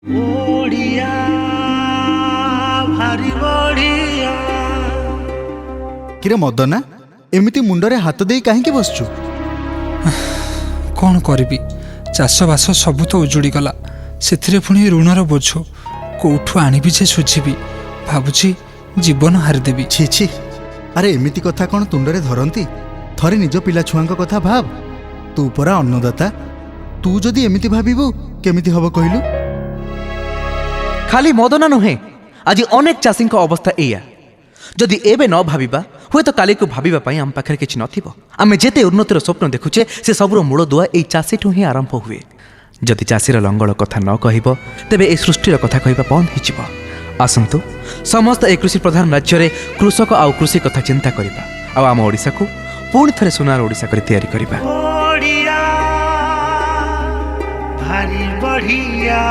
ओडिया भारी बढिया किरे मदना एमिति मुंडरे हाथ देई काहेकि बसचु? कौन करी चाषबास सबू तो उजुड़ी गला से पुणी ऋणर बोझ कौठू आनिबी जे सुझिबी भाबुची जीवन हारिदेवी। छी छी अरे एमिति कथा कौन तुंडरे धरती? थरे निज पिला छुआंक कथा भाव। तू परा अन्नदाता, तू जदि एमिति भाबिबु केमिति हबो कहिलु? खाली मदना नुहे आज अनेक चाषी अवस्था एया। जदि एबे न भाविबा हुए तो काली को भाविबा पई आम पाखरे किछि नथिबो। आमे जेते उन्नतिर स्वप्न देखुचे से सबुर मूल दुआ एई चाषीठु ही आरंभ हुए। जदि चाषीर लंगल कथा न कहिबो तेबे ए सृष्टिर कथा कहिबा बंद हिजिबो। आसंतु समस्त ए कृषि प्रधान राज्य रे कृषक आउ कृषि कथा चिंता करिबा आ आम ओडिसा को पुणी थरे सोनार ओडिसा करी तैयारी करिबा। ओडिया भारी बढिया।